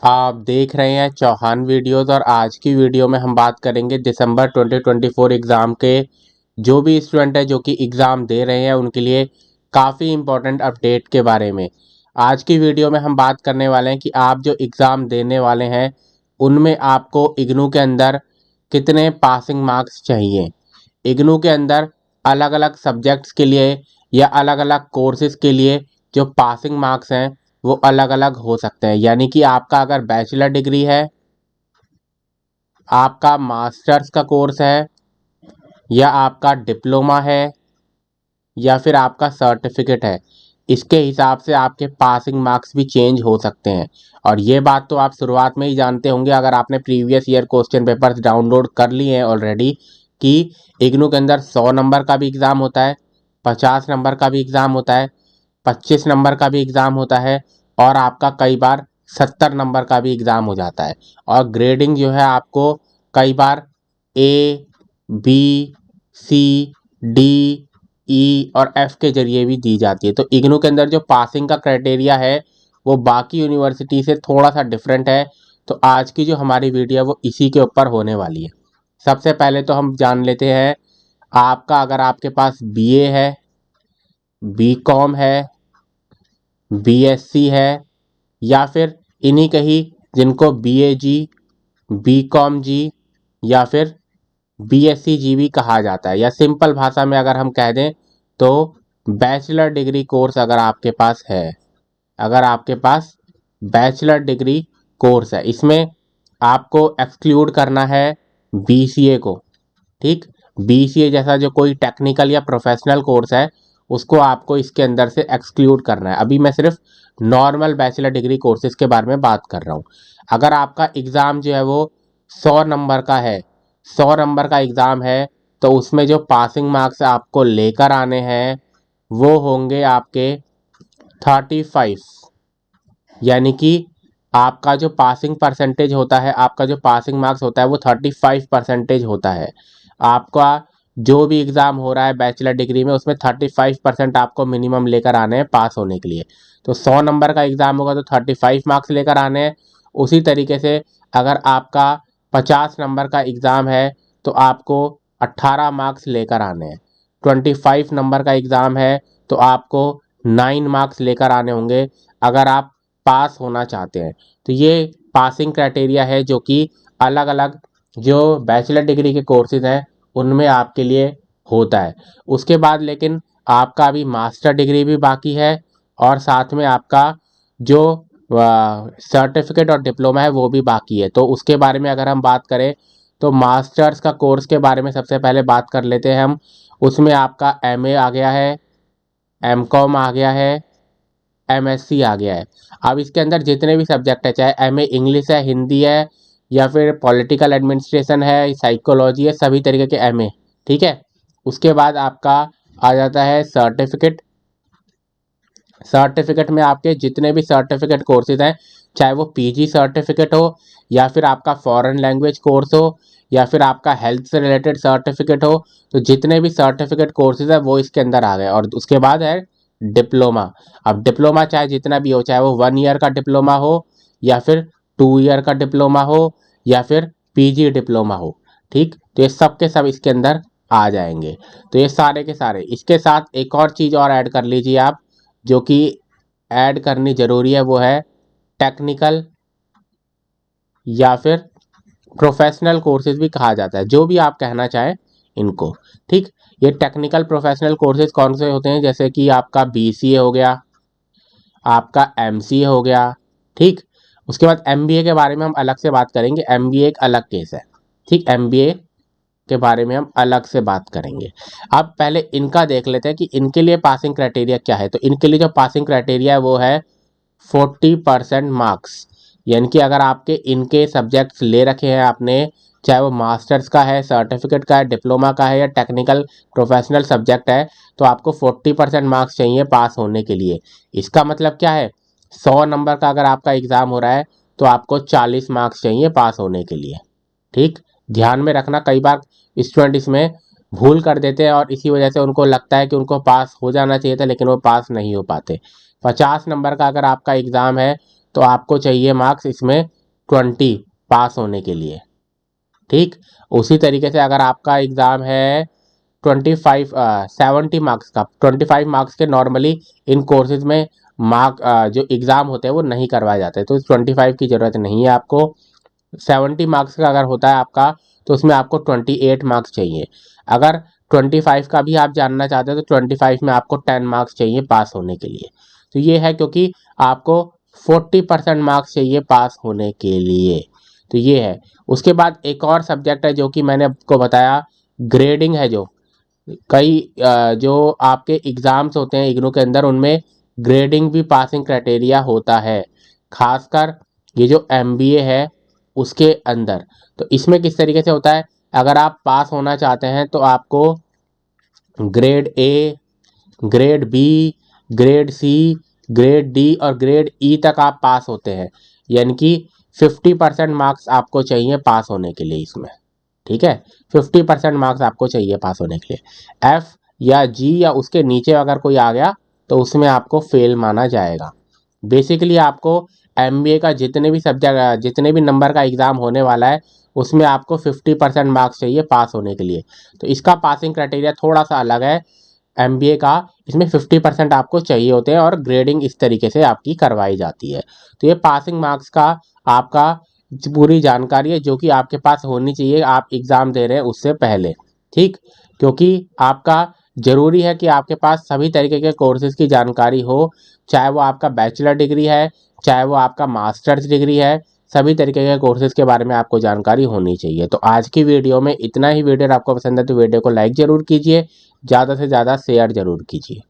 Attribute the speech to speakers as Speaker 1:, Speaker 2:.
Speaker 1: आप देख रहे हैं चौहान वीडियोस और आज की वीडियो में हम बात करेंगे दिसंबर 2024 एग्ज़ाम के जो भी स्टूडेंट है जो कि एग्ज़ाम दे रहे हैं उनके लिए काफ़ी इम्पोर्टेंट अपडेट के बारे में। आज की वीडियो में हम बात करने वाले हैं कि आप जो एग्ज़ाम देने वाले हैं उनमें आपको इग्नू के अंदर कितने पासिंग मार्क्स चाहिए। इग्नू के अंदर अलग अलग सब्जेक्ट्स के लिए या अलग अलग कोर्सेज़ के लिए जो पासिंग मार्क्स हैं वो अलग अलग हो सकते हैं। यानी कि आपका अगर बैचलर डिग्री है, आपका मास्टर्स का कोर्स है, या आपका डिप्लोमा है, या फिर आपका सर्टिफिकेट है, इसके हिसाब से आपके पासिंग मार्क्स भी चेंज हो सकते हैं। और ये बात तो आप शुरुआत में ही जानते होंगे अगर आपने previous year question papers download कर लिए हैं ऑलरेडी, कि इग्नू के अंदर 100 नंबर का भी एग्ज़ाम होता है, 50 नंबर का भी एग्ज़ाम होता है, 25 नंबर का भी एग्ज़ाम होता है, और आपका कई बार 70 नंबर का भी एग्ज़ाम हो जाता है। और ग्रेडिंग जो है आपको कई बार ए, बी, सी, डी, ई और एफ के जरिए भी दी जाती है। तो इग्नू के अंदर जो पासिंग का क्राइटेरिया है वो बाकी यूनिवर्सिटी से थोड़ा सा डिफरेंट है। तो आज की जो हमारी वीडियो है वो इसी के ऊपर होने वाली है। सबसे पहले तो हम जान लेते हैं, आपका अगर आपके पास बीए है, बीकॉम है, बीएससी है, या फिर इन्हीं कहीं जिनको बीए जी, बीकॉम जी या फिर बीएससी जी भी कहा जाता है, या सिंपल भाषा में अगर हम कह दें तो बैचलर डिग्री कोर्स अगर आपके पास है, अगर आपके पास बैचलर डिग्री कोर्स है, इसमें आपको एक्सक्लूड करना है बीसीए को। ठीक, बीसीए जैसा जो कोई टेक्निकल या प्रोफेशनल कोर्स है उसको आपको इसके अंदर से एक्सक्लूड करना है। अभी मैं सिर्फ नॉर्मल बैचलर डिग्री कोर्सेज के बारे में बात कर रहा हूँ। अगर आपका एग्ज़ाम जो है वो 100 नंबर का है, 100 नंबर का एग्ज़ाम है, तो उसमें जो पासिंग मार्क्स आपको लेकर आने हैं वो होंगे आपके 35। यानी कि आपका जो पासिंग परसेंटेज होता है, आपका जो पासिंग मार्क्स होता है वो 35% होता है। आपका जो भी एग्ज़ाम हो रहा है बैचलर डिग्री में उसमें 35% आपको मिनिमम लेकर आने हैं पास होने के लिए। तो 100 नंबर का एग्ज़ाम होगा तो 35 मार्क्स लेकर आने हैं। उसी तरीके से अगर आपका 50 नंबर का एग्ज़ाम है तो आपको 18 मार्क्स लेकर आने हैं। 25 नंबर का एग्ज़ाम है तो आपको 9 मार्क्स लेकर आने होंगे अगर आप पास होना चाहते हैं। तो ये पासिंग क्राइटेरिया है जो कि अलग अलग जो बैचलर डिग्री के कोर्सेज हैं उनमें आपके लिए होता है। उसके बाद लेकिन आपका अभी मास्टर डिग्री भी बाकी है, और साथ में आपका जो सर्टिफिकेट और डिप्लोमा है वो भी बाकी है। तो उसके बारे में अगर हम बात करें तो मास्टर्स का कोर्स के बारे में सबसे पहले बात कर लेते हैं हम। उसमें आपका एमए आ गया है, एमकॉम आ गया है, एमएससी आ गया है। अब इसके अंदर जितने भी सब्जेक्ट है, चाहे एमए इंग्लिश है, हिंदी है, या फिर पॉलिटिकल एडमिनिस्ट्रेशन है, साइकोलॉजी है, सभी तरीके के एमए। ठीक है। उसके बाद आपका आ जाता है सर्टिफिकेट। सर्टिफिकेट में आपके जितने भी सर्टिफिकेट कोर्सेज हैं, चाहे वो पीजी सर्टिफिकेट हो, या फिर आपका फॉरेन लैंग्वेज कोर्स हो, या फिर आपका हेल्थ से रिलेटेड सर्टिफिकेट हो, तो जितने भी सर्टिफिकेट कोर्सेज है वो इसके अंदर आ गए। और उसके बाद है डिप्लोमा। अब डिप्लोमा चाहे जितना भी हो, चाहे वो 1 ईयर का डिप्लोमा हो, या फिर 2 ईयर का डिप्लोमा हो, या फिर पीजी डिप्लोमा हो। ठीक, तो ये सब के सब इसके अंदर आ जाएंगे। तो ये सारे के सारे, इसके साथ एक और चीज़ और ऐड कर लीजिए आप, जो कि ऐड करनी ज़रूरी है, वो है टेक्निकल या फिर प्रोफेशनल कोर्सेज भी कहा जाता है, जो भी आप कहना चाहें इनको। ठीक, ये टेक्निकल प्रोफेशनल कोर्सेज कौन से होते हैं, जैसे कि आपका बीसीए हो गया, आपका एमसीए हो गया। ठीक, उसके बाद एमबीए के बारे में हम अलग से बात करेंगे, एमबीए एक अलग केस है। ठीक, एमबीए के बारे में हम अलग से बात करेंगे। अब पहले इनका देख लेते हैं कि इनके लिए पासिंग क्राइटेरिया क्या है। तो इनके लिए जो पासिंग क्राइटेरिया है वो है 40% मार्क्स। यानी कि अगर आपके इनके सब्जेक्ट्स ले रखे हैं आपने, चाहे वो मास्टर्स का है, सर्टिफिकेट का है, डिप्लोमा का है, या टेक्निकल प्रोफेशनल सब्जेक्ट है, तो आपको 40% मार्क्स चाहिए पास होने के लिए। इसका मतलब क्या है, 100 नंबर का अगर आपका एग्ज़ाम हो रहा है तो आपको 40 मार्क्स चाहिए पास होने के लिए। ठीक, ध्यान में रखना, कई बार स्टूडेंट इसमें भूल कर देते हैं और इसी वजह से उनको लगता है कि उनको पास हो जाना चाहिए था, लेकिन वो पास नहीं हो पाते। 50 नंबर का अगर आपका एग्ज़ाम है तो आपको चाहिए मार्क्स इसमें 20 पास होने के लिए। ठीक, उसी तरीके से अगर आपका एग्ज़ाम है 70 मार्क्स का, 25 मार्क्स के नॉर्मली इन कोर्सेज में जो एग्ज़ाम होते हैं वो नहीं करवाए जाते, तो 25 की ज़रूरत नहीं है आपको। 70 मार्क्स का अगर होता है आपका तो उसमें आपको 28 मार्क्स चाहिए। अगर 25 का भी आप जानना चाहते हो तो 25 में आपको 10 मार्क्स चाहिए पास होने के लिए। तो ये है, क्योंकि आपको 40% मार्क्स चाहिए पास होने के लिए, तो ये है। उसके बाद एक और सब्जेक्ट है जो कि मैंने आपको बताया, ग्रेडिंग है। जो कई जो आपके एग्ज़ाम्स होते हैं इग्नू के अंदर, उनमें ग्रेडिंग भी पासिंग क्राइटेरिया होता है, खासकर ये जो एमबीए है उसके अंदर। तो इसमें किस तरीके से होता है, अगर आप पास होना चाहते हैं तो आपको grade A, grade B, grade C, grade D और ग्रेड ई तक आप पास होते हैं, यानी कि 50% मार्क्स आपको चाहिए पास होने के लिए इसमें। ठीक है, 50% मार्क्स आपको चाहिए पास होने के लिए। एफ या जी या उसके नीचे अगर कोई आ गया तो उसमें आपको फेल माना जाएगा। बेसिकली आपको एमबीए का जितने भी सब्जेक्ट, जितने भी नंबर का एग्ज़ाम होने वाला है, उसमें आपको 50% मार्क्स चाहिए पास होने के लिए। तो इसका पासिंग क्राइटेरिया थोड़ा सा अलग है एमबीए का, इसमें 50% आपको चाहिए होते हैं और ग्रेडिंग इस तरीके से आपकी करवाई जाती है। तो ये पासिंग मार्क्स का आपका पूरी जानकारी है जो कि आपके पास होनी चाहिए आप एग्ज़ाम दे रहे हैं उससे पहले। ठीक, क्योंकि आपका ज़रूरी है कि आपके पास सभी तरीके के कोर्सेज़ की जानकारी हो, चाहे वो आपका बैचलर डिग्री है, चाहे वो आपका मास्टर्स डिग्री है, सभी तरीके के कोर्सेज़ के बारे में आपको जानकारी होनी चाहिए। तो आज की वीडियो में इतना ही। वीडियो आपको पसंद है तो वीडियो को लाइक ज़रूर कीजिए, ज़्यादा से ज़्यादा शेयर ज़रूर कीजिए।